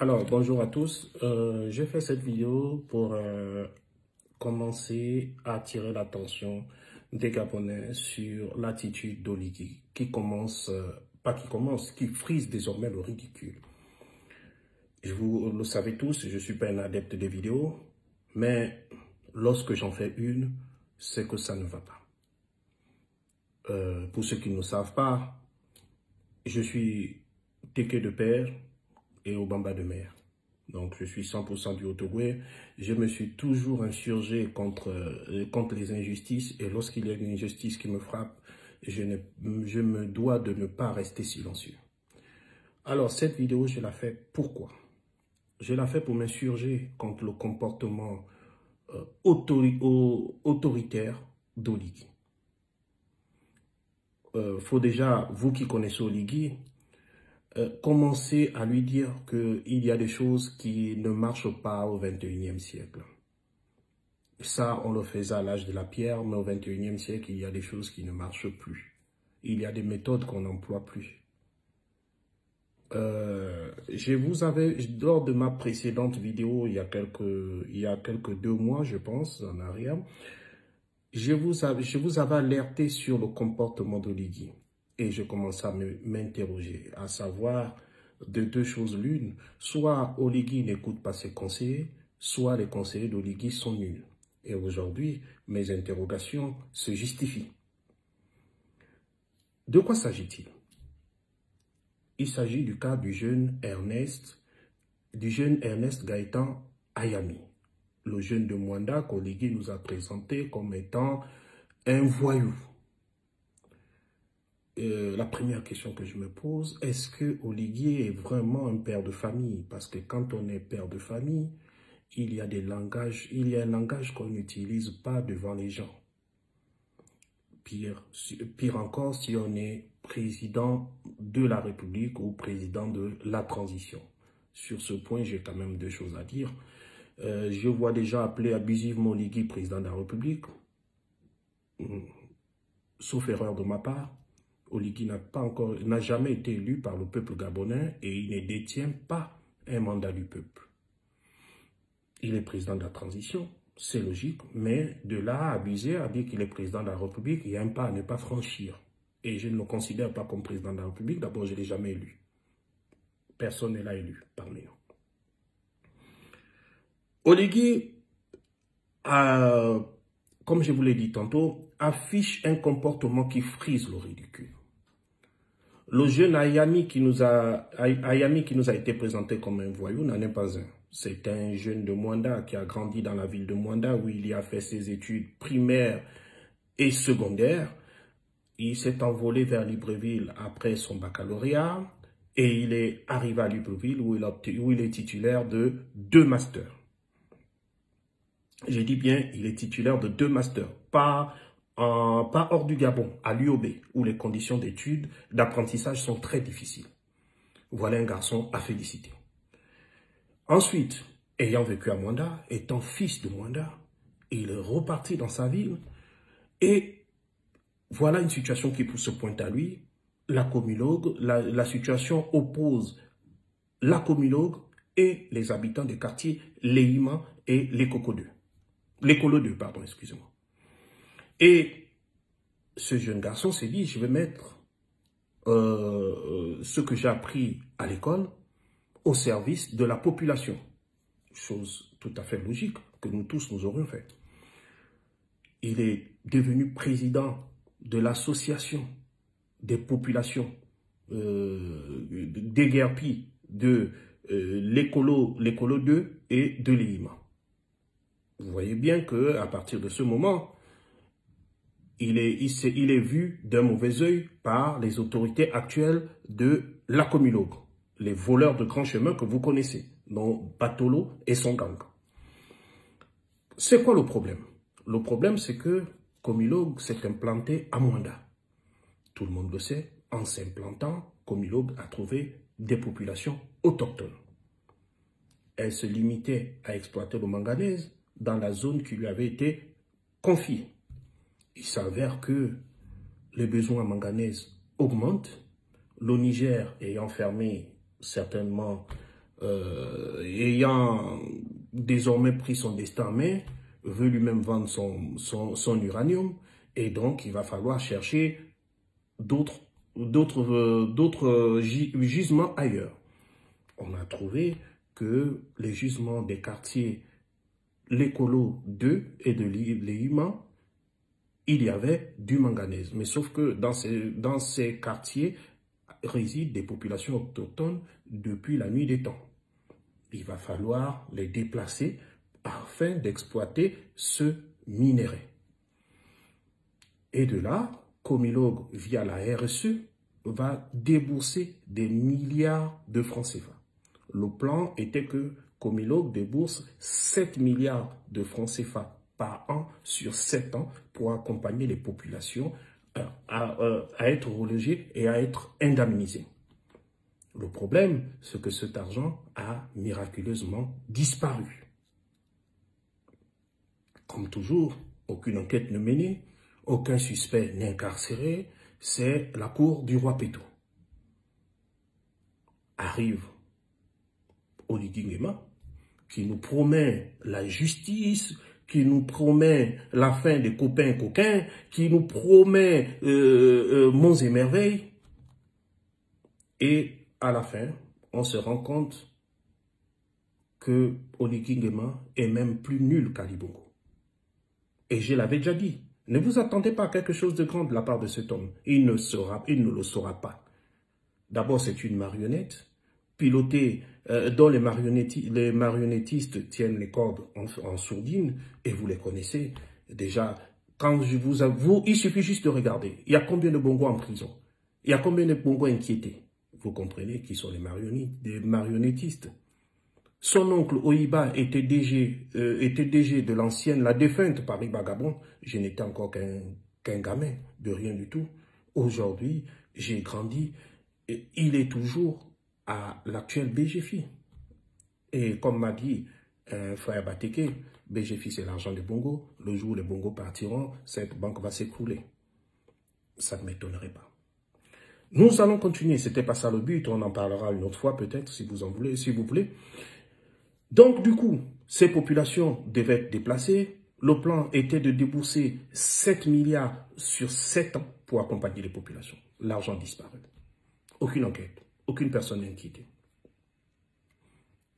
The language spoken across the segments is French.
Alors, bonjour à tous. J'ai fait cette vidéo pour commencer à attirer l'attention des Gabonais sur l'attitude d'Oligui, qui frise désormais le ridicule. Vous le savez tous, je ne suis pas un adepte des vidéos, mais lorsque j'en fais une, c'est que ça ne va pas. Pour ceux qui ne le savent pas, je suis Téké de père et Obamba de mère. Donc, je suis 100% du Haut-Ogooué. Je me suis toujours insurgé contre les injustices. Et lorsqu'il y a une injustice qui me frappe, je me dois de ne pas rester silencieux. Alors, cette vidéo, je la fais pourquoi? Je la fais pour m'insurger contre le comportement autoritaire d'Oligui. Faut déjà, vous qui connaissez Oligui, commencer à lui dire qu'il y a des choses qui ne marchent pas au XXIe siècle. Ça, on le faisait à l'âge de la pierre, mais au XXIe siècle, il y a des choses qui ne marchent plus. Il y a des méthodes qu'on n'emploie plus. Lors de ma précédente vidéo, il y a quelques 2 mois, je pense, en arrière, je vous avais alerté sur le comportement d'Oligui. Et je commençais à m'interroger, à savoir de 2 choses l'une. Soit Oligui n'écoute pas ses conseillers, soit les conseillers d'Oligui sont nuls. Et aujourd'hui, mes interrogations se justifient. De quoi s'agit-il? Il s'agit du cas du jeune Ernest Gaëtan Ayami, le jeune de Mwanda qu'Oligui nous a présenté comme étant un voyou. La première question que je me pose, est-ce que Oligui est vraiment un père de famille? Parce que quand on est père de famille, il y a un langage qu'on n'utilise pas devant les gens. Pire encore, si on est président de la République ou président de la transition. Sur ce point, j'ai quand même 2 choses à dire. Je vois déjà appeler abusivement Oligui président de la République. Sauf erreur de ma part. Oligui n'a jamais été élu par le peuple gabonais et il ne détient pas un mandat du peuple. Il est président de la transition, c'est logique, mais de là à abuser, à dire qu'il est président de la République, il y a un pas à ne pas franchir. Et je ne le considère pas comme président de la République, d'abord je ne l'ai jamais élu. Personne ne l'a élu parmi nous. Oligui, comme je vous l'ai dit tantôt, affiche un comportement qui frise le ridicule. Le jeune Ayami qui nous a été présenté comme un voyou n'en est pas un. C'est un jeune de Mwanda qui a grandi dans la ville de Mwanda où il y a fait ses études primaires et secondaires. Il s'est envolé vers Libreville après son baccalauréat et il est arrivé à Libreville où il est titulaire de 2 masters. Je dis bien, il est titulaire de 2 masters, pas hors du Gabon, à l'UOB, où les conditions d'études, d'apprentissage sont très difficiles. Voilà un garçon à féliciter. Ensuite, ayant vécu à Mwanda, étant fils de Mwanda, il est reparti dans sa ville et voilà une situation qui se pointe à lui. La situation oppose la communauté et les habitants des quartiers Léima et l'Écolo 2, pardon, excusez-moi. Et ce jeune garçon s'est dit, je vais mettre ce que j'ai appris à l'école au service de la population. Chose tout à fait logique que nous tous nous aurions fait. Il est devenu président de l'association des populations déguerpies de l'Écolo 2 et de l'Éima. Vous voyez bien qu'à partir de ce moment, il est vu d'un mauvais œil par les autorités actuelles de la communauté, les voleurs de grands chemins que vous connaissez, dont Batolo et son gang. C'est quoi le problème? Le problème, c'est que Comilog s'est implanté à Mwanda. Tout le monde le sait, en s'implantant, Comilog a trouvé des populations autochtones. Elle se limitait à exploiter le manganèse dans la zone qui lui avait été confiée. Il s'avère que les besoins en manganèse augmentent. Le Niger ayant fermé certainement ayant désormais pris son destin en main, veut lui-même vendre son uranium, et donc il va falloir chercher d'autres gisements ailleurs. On a trouvé que les gisements des quartiers L'Écolo 2 et de l'Éhuman, il y avait du manganèse. Mais sauf que dans ces quartiers résident des populations autochtones depuis la nuit des temps. Il va falloir les déplacer afin d'exploiter ce minerai. Et de là, Comilog, via la RSE, va débourser des milliards de francs CFA. Le plan était que Comilog débourse 7 milliards de francs CFA par an sur 7 ans pour accompagner les populations à être relogées et à être indemnisées. Le problème, c'est que cet argent a miraculeusement disparu. Comme toujours, aucune enquête ne menée, aucun suspect n'est incarcéré, c'est la cour du roi Péto. Arrive Oligui Nguema, qui nous promet la justice, qui nous promet la fin des copains-coquins, qui nous promet monts et merveilles. Et à la fin, on se rend compte que Oligui Nguema est même plus nul qu'Ali Bongo. Et je l'avais déjà dit, ne vous attendez pas à quelque chose de grand de la part de cet homme. Il ne le saura pas. D'abord, c'est une marionnette, pilotée, dont les marionnettistes tiennent les cordes en sourdine, et vous les connaissez. Déjà, quand je vous avoue, il suffit juste de regarder. Il y a combien de Bongos en prison? Il y a combien de Bongos inquiétés? Vous comprenez qui sont les marionnettistes. Son oncle Oyiba était DG de l'ancienne, la défunte Paris Bagabon. Je n'étais encore qu'un gamin, de rien du tout. Aujourd'hui, j'ai grandi. Et il est toujours à l'actuel BGFI. Et comme m'a dit frère Bateke, BGFI c'est l'argent des Bongos. Le jour où les Bongos partiront, cette banque va s'écrouler. Ça ne m'étonnerait pas. Nous allons continuer, c'était pas ça le but, on en parlera une autre fois peut-être si vous voulez. Donc du coup, ces populations devaient être déplacées. Le plan était de débourser 7 milliards sur 7 ans pour accompagner les populations. L'argent disparaît. Aucune enquête, aucune personne n'est inquiétée.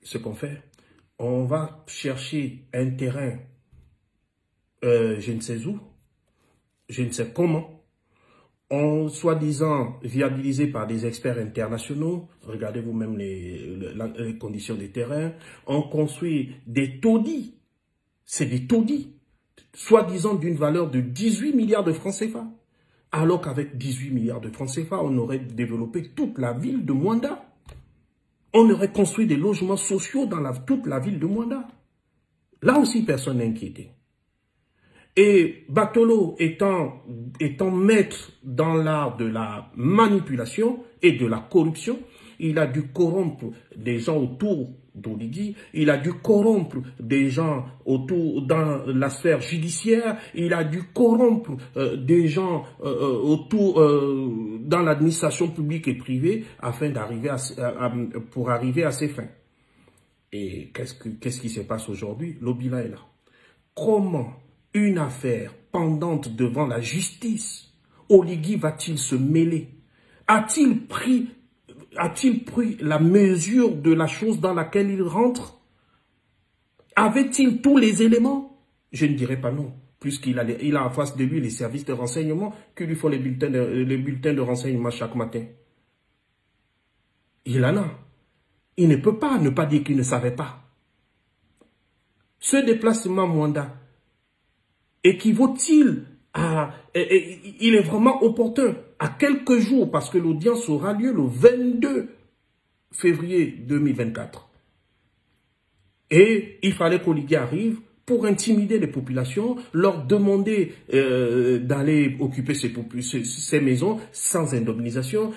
Ce qu'on fait, on va chercher un terrain, je ne sais où, je ne sais comment, soi-disant viabilisé par des experts internationaux. Regardez vous-même les conditions des terrains. On construit des taudis, c'est des taudis, soi-disant d'une valeur de 18 milliards de francs CFA. Alors qu'avec 18 milliards de francs CFA, on aurait développé toute la ville de Mwanda. On aurait construit des logements sociaux dans toute la ville de Mwanda. Là aussi, personne n'est inquiété. Et Batolo étant maître dans l'art de la manipulation et de la corruption, il a dû corrompre des gens autour d'Oligui, il a dû corrompre des gens autour dans la sphère judiciaire, il a dû corrompre des gens autour dans l'administration publique et privée afin d'arriver pour arriver à ses fins. Et qu'est-ce qui se passe aujourd'hui? Le bilan est là. Comment une affaire pendante devant la justice, Oligui va-t-il se mêler? A-t-il pris la mesure de la chose dans laquelle il rentre? Avait-il tous les éléments? Je ne dirais pas non, puisqu'il a en face de lui les services de renseignement qui lui font les bulletins de renseignement chaque matin. Il en a. Il ne peut pas ne pas dire qu'il ne savait pas. Ce déplacement Mwanda équivaut-il à... il est vraiment opportun à quelques jours, parce que l'audience aura lieu le 22 février 2024. Et il fallait qu'Oligui arrive pour intimider les populations, leur demander d'aller occuper ces maisons sans indemnisation,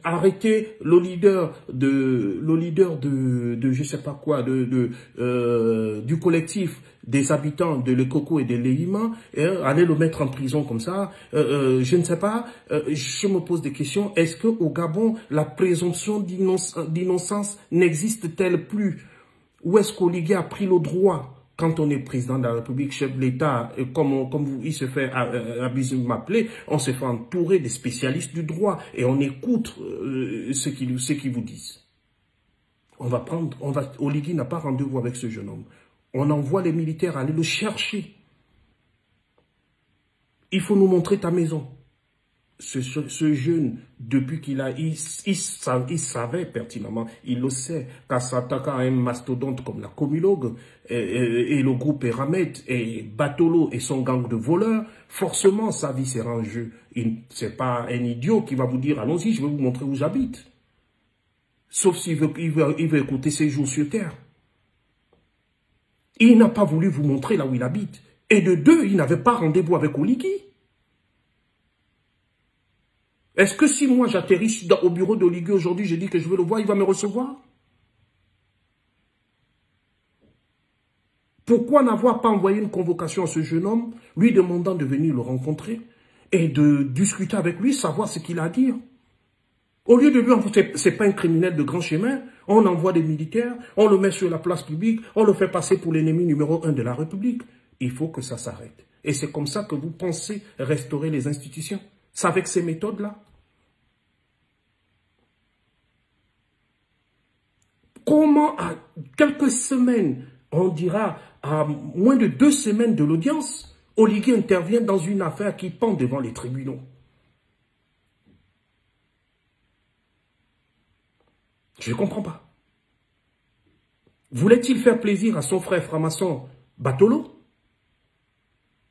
arrêter le leader de je sais pas quoi, du collectif des habitants de Lekoko et de Lehima, aller le mettre en prison comme ça, je ne sais pas, je me pose des questions. Est-ce qu'au Gabon, la présomption d'innocence n'existe-t-elle plus? Ou est-ce qu'Oligui a pris le droit, quand on est président de la République, chef de l'État, comme il se fait abusivement m'appeler, on se fait entourer des spécialistes du droit et on écoute ce qu'ils vous disent. Oligui n'a pas rendez-vous avec ce jeune homme. On envoie les militaires aller le chercher. Il faut nous montrer ta maison. Ce jeune, depuis qu'il a... Il savait pertinemment, il le sait, qu'à s'attaquer à un mastodonte comme la Comilogue et le groupe Eramet et Batolo et son gang de voleurs, forcément sa vie sera en jeu. C'est pas un idiot qui va vous dire, allons-y, je vais vous montrer où j'habite. Sauf s'il veut écouter ses jours sur terre. Il n'a pas voulu vous montrer là où il habite. Et de deux, il n'avait pas rendez-vous avec Oligui. Est-ce que si moi j'atterris au bureau d'Oligui aujourd'hui, je dis que je veux le voir, il va me recevoir? Pourquoi n'avoir pas envoyé une convocation à ce jeune homme, lui demandant de venir le rencontrer et de discuter avec lui, savoir ce qu'il a à dire? Au lieu de lui envoyer, c'est pas un criminel de grand chemin, on envoie des militaires, on le met sur la place publique, on le fait passer pour l'ennemi numéro 1 de la République. Il faut que ça s'arrête. Et c'est comme ça que vous pensez restaurer les institutions. C'est avec ces méthodes-là. Comment, à quelques semaines, on dira, à moins de 2 semaines de l'audience, Oligui intervient dans une affaire qui pend devant les tribunaux? Je ne comprends pas. Voulait-il faire plaisir à son frère franc-maçon Batolo?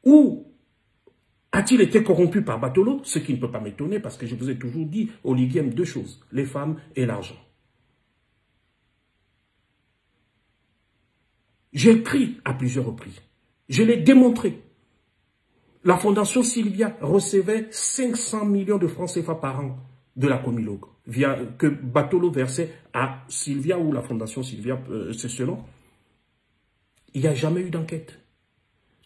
Ou a-t-il été corrompu par Batolo? Ce qui ne peut pas m'étonner parce que je vous ai toujours dit, Oligui aime 2 choses, les femmes et l'argent. J'ai écrit à plusieurs reprises. Je l'ai démontré. La Fondation Sylvia recevait 500 millions de francs CFA par an de la Comilogue, que Batolo versait à Sylvia ou la Fondation Sylvia, c'est ce nom. Il n'y a jamais eu d'enquête.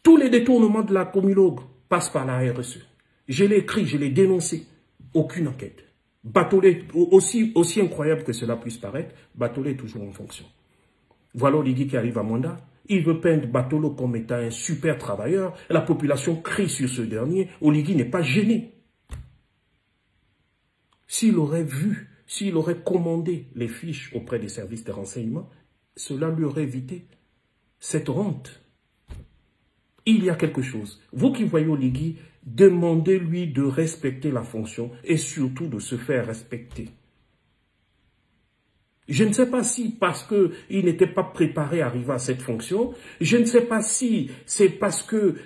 Tous les détournements de la Comilogue passent par la RSE. Je l'ai écrit, je l'ai dénoncé. Aucune enquête. Batolo, aussi incroyable que cela puisse paraître, Batolo est toujours en fonction. Voilà Oligui qui arrive à Mwanda. Il veut peindre Batolo comme étant un super travailleur. La population crie sur ce dernier. Oligui n'est pas gêné. S'il aurait vu, s'il aurait commandé les fiches auprès des services de renseignement, cela lui aurait évité cette honte. Il y a quelque chose. Vous qui voyez Oligui, demandez-lui de respecter la fonction et surtout de se faire respecter. Je ne sais pas si parce qu'il n'était pas préparé à arriver à cette fonction, je ne sais pas si c'est parce que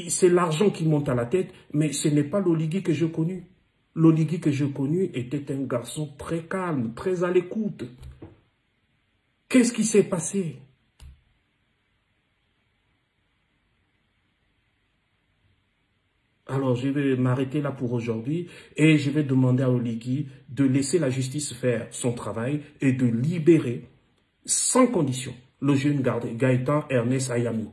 c'est l'argent qui monte à la tête, mais ce n'est pas l'Oligui que je connais. L'Oligui que je connais était un garçon très calme, très à l'écoute. Qu'est-ce qui s'est passé? Alors, je vais m'arrêter là pour aujourd'hui et je vais demander à Oligui de laisser la justice faire son travail et de libérer, sans condition, le jeune Gaëtan Ernest Ayami.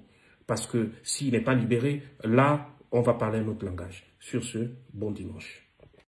Parce que s'il n'est pas libéré, là, on va parler un autre langage. Sur ce, bon dimanche.